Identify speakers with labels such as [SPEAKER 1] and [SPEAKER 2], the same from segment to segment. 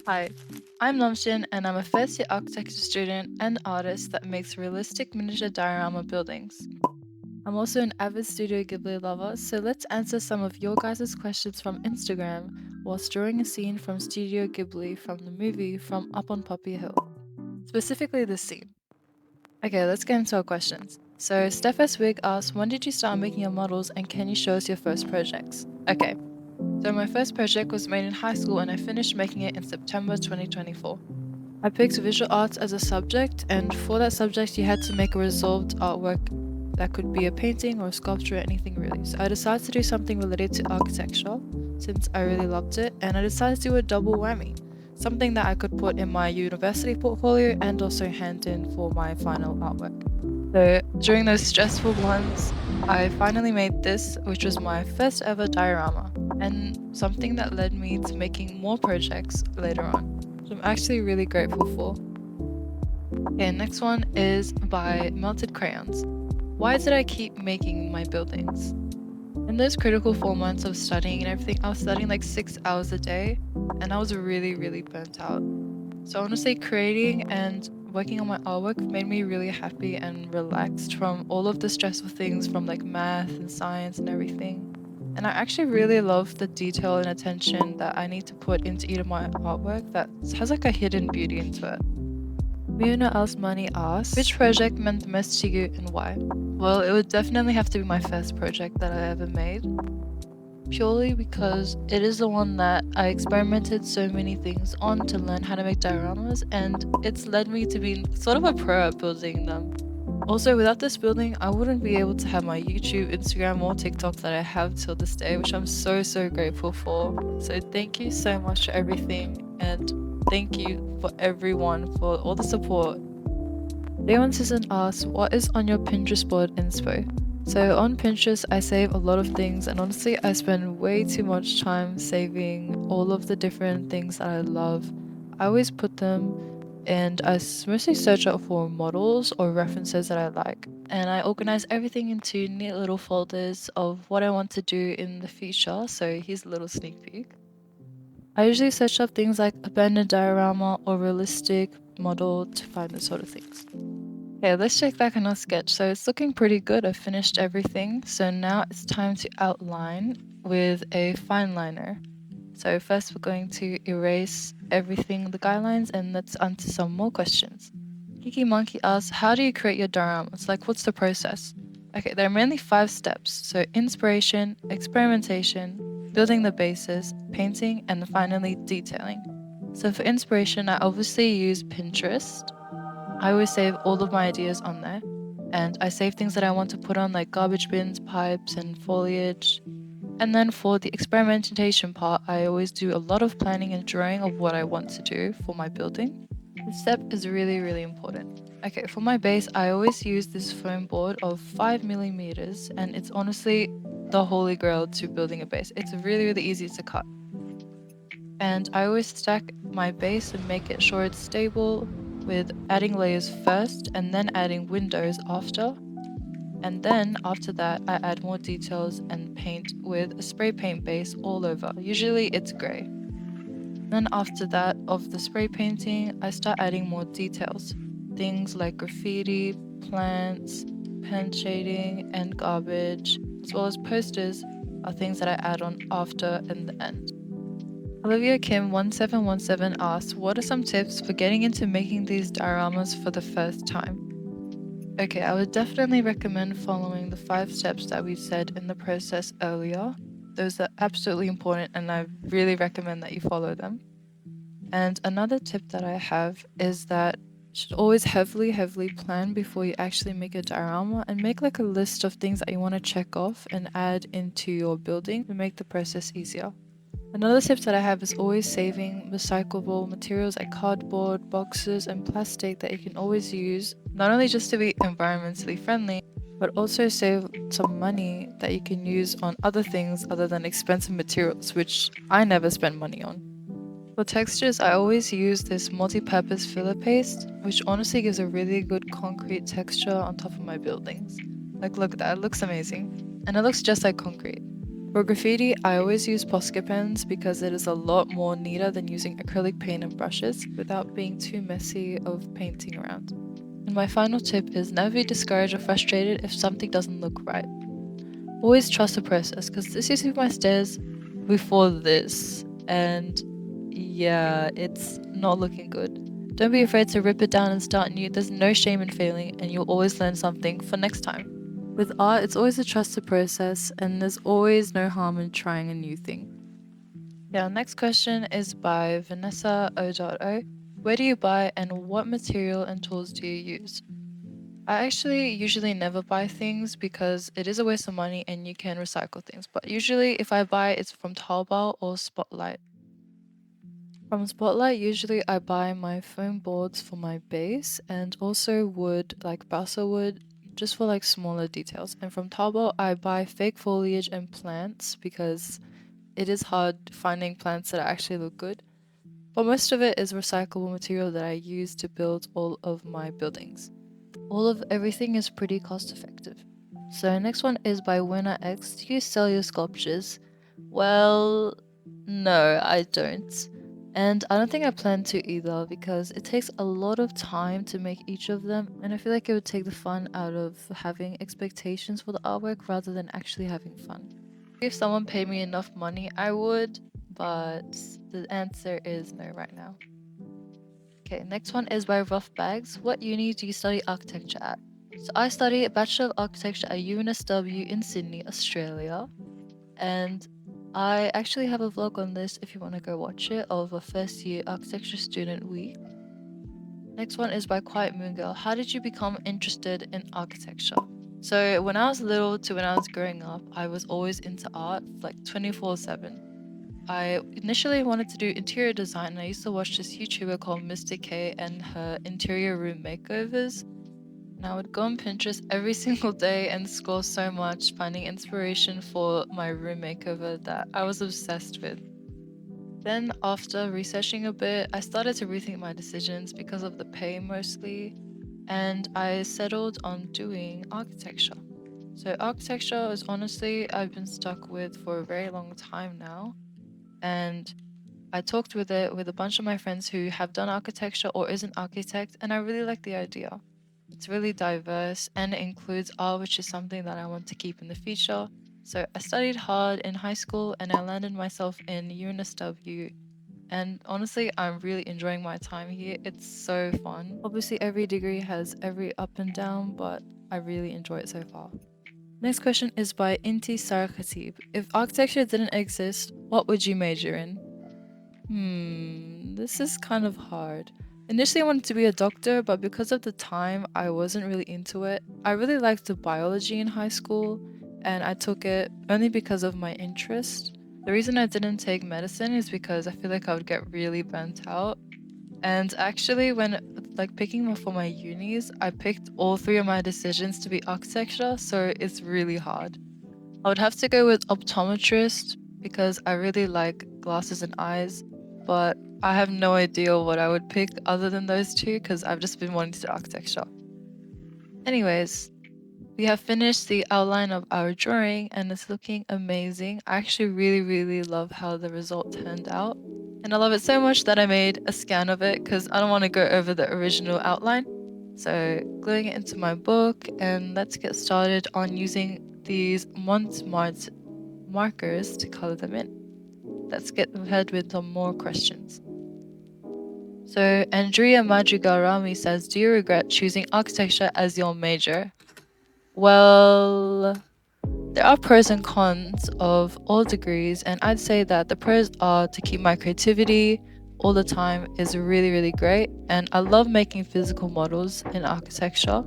[SPEAKER 1] Hi, I'm Namshin and I'm a first year architecture student and artist that makes realistic miniature diorama buildings. I'm also an avid Studio Ghibli lover, so let's answer some of your guys' questions from Instagram whilst drawing a scene from Studio Ghibli from the movie From Up on Poppy Hill. Specifically this scene. Okay, let's get into our questions. So Steph S. Wig asks, when did you start making your models and can you show us your first projects? Okay, so my first project was made in high school and I finished making it in September 2024. I picked visual arts as a subject, and for that subject, you had to make a resolved artwork that could be a painting or a sculpture or anything really. So I decided to do something related to architecture since I really loved it, and I decided to do a double whammy, something that I could put in my university portfolio and also hand in for my final artwork. So during those stressful months, I finally made this, which was my first ever diorama, and something that led me to making more projects later on. Which I'm actually really grateful for. Okay, next one is by Melted Crayons. Why did I keep making my buildings? In those critical 4 months of studying and everything, I was studying like 6 hours a day, and I was really burnt out. So honestly, creating and working on my artwork made me really happy and relaxed from all of the stressful things from like math and science and everything. And I actually really love the detail and attention that I need to put into each of my artwork that has like a hidden beauty into it. Muna Money asks, which project meant the most to you and why? Well, it would definitely have to be my first project that I ever made, purely because it is the one that I experimented so many things on to learn how to make dioramas, and it's led me to be sort of a pro at building them. Also, without this building, I wouldn't be able to have my YouTube, Instagram, or TikTok that I have till this day, which I'm so grateful for. So thank you so much for everything, and thank you for everyone for all the support. Leon Susan asks, what is on your Pinterest board inspo? So on Pinterest, I save a lot of things, and honestly, I spend way too much time saving all of the different things that I love. I always put them, and I mostly search out for models or references that I like. And I organize everything into neat little folders of what I want to do in the future. So here's a little sneak peek. I usually search up things like abandoned diorama or realistic model to find those sort of things. Okay, let's check back on our sketch. So it's looking pretty good. I finished everything. So now it's time to outline with a fine liner. So first we're going to erase everything, the guidelines, and let's answer some more questions. Kiki Monkey asks, how do you create your dioramas? Like, what's the process? Okay, there are mainly 5 steps. So inspiration, experimentation, building the basis, painting, and finally detailing. So for inspiration, I obviously use Pinterest. I always save all of my ideas on there, and I save things that I want to put on like garbage bins, pipes, and foliage. And then for the experimentation part, I always do a lot of planning and drawing of what I want to do for my building. This step is really important. Okay, for my base, I always use this foam board of 5 millimeters, and it's honestly the holy grail to building a base. It's really easy to cut. And I always stack my base and make it sure it's stable with adding layers first and then adding windows after. And then after that, I add more details and paint with a spray paint base all over. Usually it's grey. Then after that, of the spray painting, I start adding more details. Things like graffiti, plants, pen shading, and garbage, as well as posters are things that I add on after and the end. Olivia Kim 1717 asks, what are some tips for getting into making these dioramas for the first time? Okay, I would definitely recommend following the 5 steps that we said in the process earlier. Those are absolutely important, and I really recommend that you follow them. And another tip that I have is that you should always heavily plan before you actually make a diorama, and make like a list of things that you want to check off and add into your building to make the process easier. Another tip that I have is always saving recyclable materials like cardboard, boxes, and plastic that you can always use, not only just to be environmentally friendly, but also save some money that you can use on other things other than expensive materials, which I never spend money on. For textures, I always use this multi-purpose filler paste, which honestly gives a really good concrete texture on top of my buildings. Like, look at that, it looks amazing. And it looks just like concrete. For graffiti, I always use Posca pens because it is a lot more neater than using acrylic paint and brushes without being too messy of painting around. And my final tip is never be discouraged or frustrated if something doesn't look right. Always trust the process, because this used to be my stairs before this, and yeah, it's not looking good. Don't be afraid to rip it down and start new. There's no shame in failing, and you'll always learn something for next time. With art, it's always a trust the process, and there's always no harm in trying a new thing. Yeah, next question is by Vanessa O.O. Where do you buy and what material and tools do you use? I actually usually never buy things because it is a waste of money and you can recycle things. But usually if I buy, it's from Taobao or Spotlight. From Spotlight, usually I buy my foam boards for my base and also wood, like balsa wood, just for like smaller details. And from Taobao, I buy fake foliage and plants because it is hard finding plants that actually look good. But most of it is recyclable material that I use to build all of my buildings. All of everything is pretty cost effective. So next one is by Winner X. Do you sell your sculptures? Well, no, I don't. And I don't think I plan to either because it takes a lot of time to make each of them, and I feel like it would take the fun out of having expectations for the artwork rather than actually having fun. If someone paid me enough money, I would, but the answer is no right now. Okay, next one is by Rough Bags. What uni do you study architecture at? So I study a Bachelor of Architecture at UNSW in Sydney, Australia. And I actually have a vlog on this if you want to go watch it, of a first year architecture student week. Next one is by Quiet Moon Girl. How did you become interested in architecture? So when I was little to when I was growing up, I was always into art, like 24/7. I initially wanted to do interior design, and I used to watch this YouTuber called Mr. K and her interior room makeovers. And I would go on Pinterest every single day and scroll so much, finding inspiration for my room makeover that I was obsessed with. Then, after researching a bit, I started to rethink my decisions because of the pay mostly, and I settled on doing architecture. So, architecture is honestly, I've been stuck with for a very long time now. And I talked with it with a bunch of my friends who have done architecture or is an architect, and I really like the idea. It's really diverse and it includes art, which is something that I want to keep in the future. So I studied hard in high school and I landed myself in UNSW. And honestly, I'm really enjoying my time here. It's so fun. Obviously, every degree has every up and down, but I really enjoy it so far. Next question is by Inti Sarah Khatib. If architecture didn't exist, what would you major in? This is kind of hard. Initially, I wanted to be a doctor, but because of the time, I wasn't really into it. I really liked the biology in high school, and I took it only because of my interest. The reason I didn't take medicine is because I feel like I would get really burnt out. And actually, when like picking for my unis, I picked all three of my decisions to be architecture, so it's really hard. I would have to go with optometrist because I really like glasses and eyes, but I have no idea what I would pick other than those two because I've just been wanting to do architecture. Anyways, we have finished the outline of our drawing and it's looking amazing. I actually really love how the result turned out. And I love it so much that I made a scan of it because I don't want to go over the original outline. So gluing it into my book, and let's get started on using these Montmartre markers to color them in. Let's get ahead with some more questions. So Andrea Madrigarami says, do you regret choosing architecture as your major? Well, there are pros and cons of all degrees, and I'd say that the pros are to keep my creativity all the time is really great, and I love making physical models in architecture.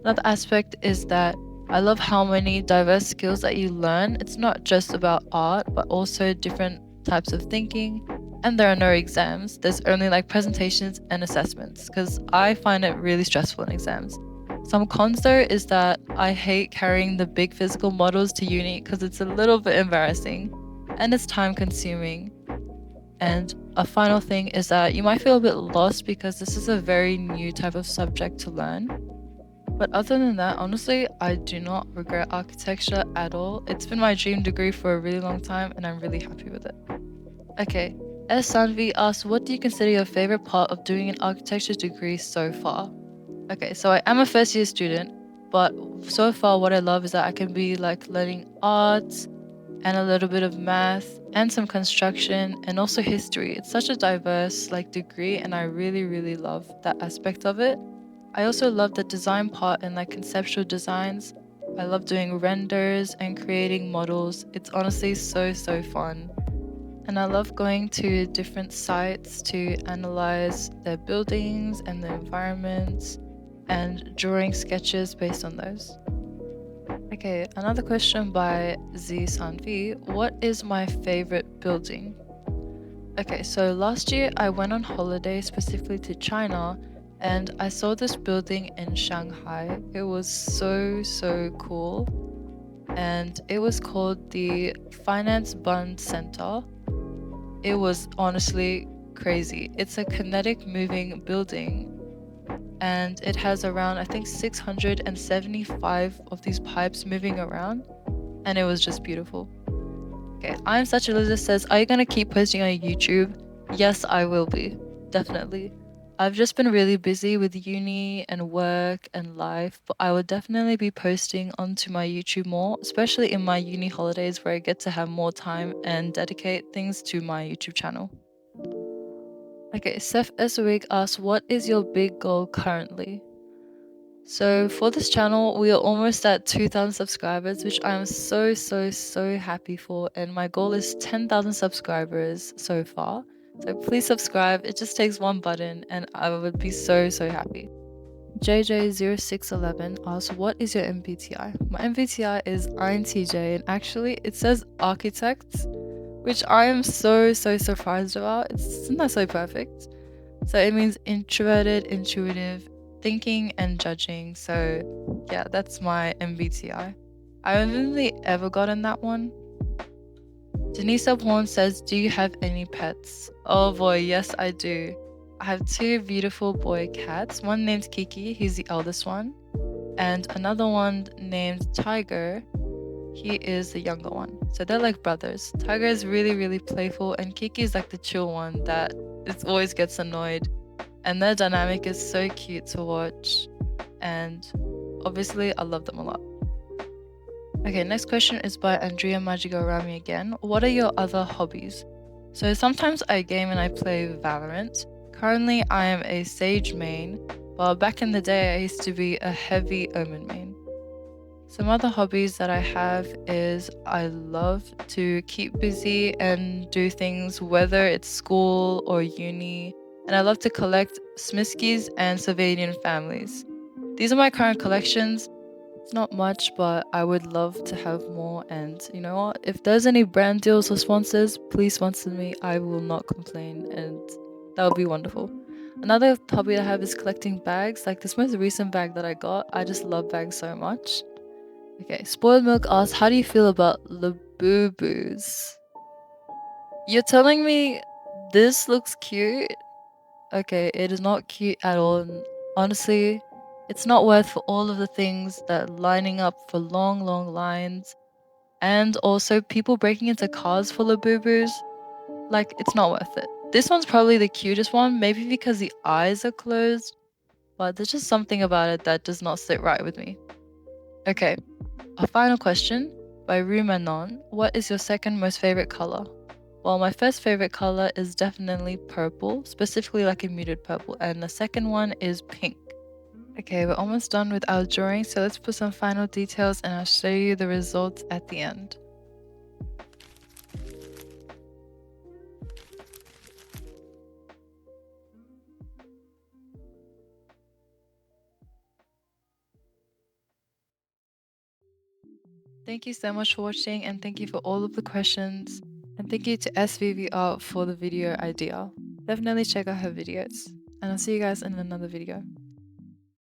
[SPEAKER 1] Another aspect is that I love how many diverse skills that you learn. It's not just about art, but also different types of thinking, and there are no exams. There's only like presentations and assessments because I find it really stressful in exams. Some cons though is that I hate carrying the big physical models to uni because it's a little bit embarrassing and it's time consuming. And a final thing is that you might feel a bit lost because this is a very new type of subject to learn. But other than that, honestly, I do not regret architecture at all. It's been my dream degree for a really long time and I'm really happy with it. Okay, S. Sanvi asks, what do you consider your favorite part of doing an architecture degree so far? Okay, so I am a first year student, but so far what I love is that I can be like learning art and a little bit of math and some construction and also history. It's such a diverse like degree and I really really love that aspect of it. I also love the design part and like conceptual designs. I love doing renders and creating models. It's honestly so fun. And I love going to different sites to analyze their buildings and the environments and drawing sketches based on those. Okay, another question by Z Sanvi. What is my favorite building? Okay, so last year I went on holiday specifically to China and I saw this building in Shanghai. It was so cool and it was called the Finance Bund Center. It was honestly crazy. It's a kinetic moving building and it has around I think 675 of these pipes moving around and it was just beautiful. Okay, I'm such a loser says, are you gonna keep posting on YouTube? Yes, I will be. Definitely. I've just been really busy with uni and work and life, but I will definitely be posting onto my YouTube more, especially in my uni holidays where I get to have more time and dedicate things to my YouTube channel. Okay, Seth Eswig asks, what is your big goal currently? So for this channel, we are almost at 2,000 subscribers, which I am so happy for. And my goal is 10,000 subscribers so far. So please subscribe. It just takes one button and I would be so happy. JJ0611 asks, what is your MBTI? My MBTI is INTJ and actually it says architects, which I am so surprised about. Isn't that so perfect? So it means introverted, intuitive, thinking and judging. So yeah, that's my MBTI. I haven't really ever gotten that one. Denise Horn says, do you have any pets? Oh boy, yes I do. I have two beautiful boy cats. One named Kiki, he's the eldest one. And another one named Tiger, he is the younger one. So they're like brothers. Tiger is really playful and Kiki is like the chill one that always gets annoyed. And their dynamic is so cute to watch. And obviously, I love them a lot. Okay, next question is by Andrea Magigorami again. What are your other hobbies? So sometimes I game and I play Valorant. Currently, I am a Sage main, but back in the day, I used to be a heavy Omen main. Some other hobbies that I have is I love to keep busy and do things, whether it's school or uni, and I love to collect Smiskies and Sylvanian families. These are my current collections. It's not much, but I would love to have more. And you know what? If there's any brand deals or sponsors, please sponsor me. I will not complain, and that would be wonderful. Another hobby I have is collecting bags. Like this most recent bag that I got, I just love bags so much. Okay, Spoiled Milk asks, how do you feel about Labubu's? You're telling me this looks cute? Okay, it is not cute at all. And honestly, it's not worth for all of the things that lining up for long lines and also people breaking into cars full of boo-boos. Like, it's not worth it. This one's probably the cutest one, maybe because the eyes are closed, but there's just something about it that does not sit right with me. Okay, a final question by Rumanon. What is your second most favorite color? Well, my first favorite color is definitely purple, specifically like a muted purple, and the second one is pink. Okay, we're almost done with our drawing, so let's put some final details and I'll show you the results at the end. Thank you so much for watching and thank you for all of the questions. And thank you to SVVR for the video idea. Definitely check out her videos. And I'll see you guys in another video.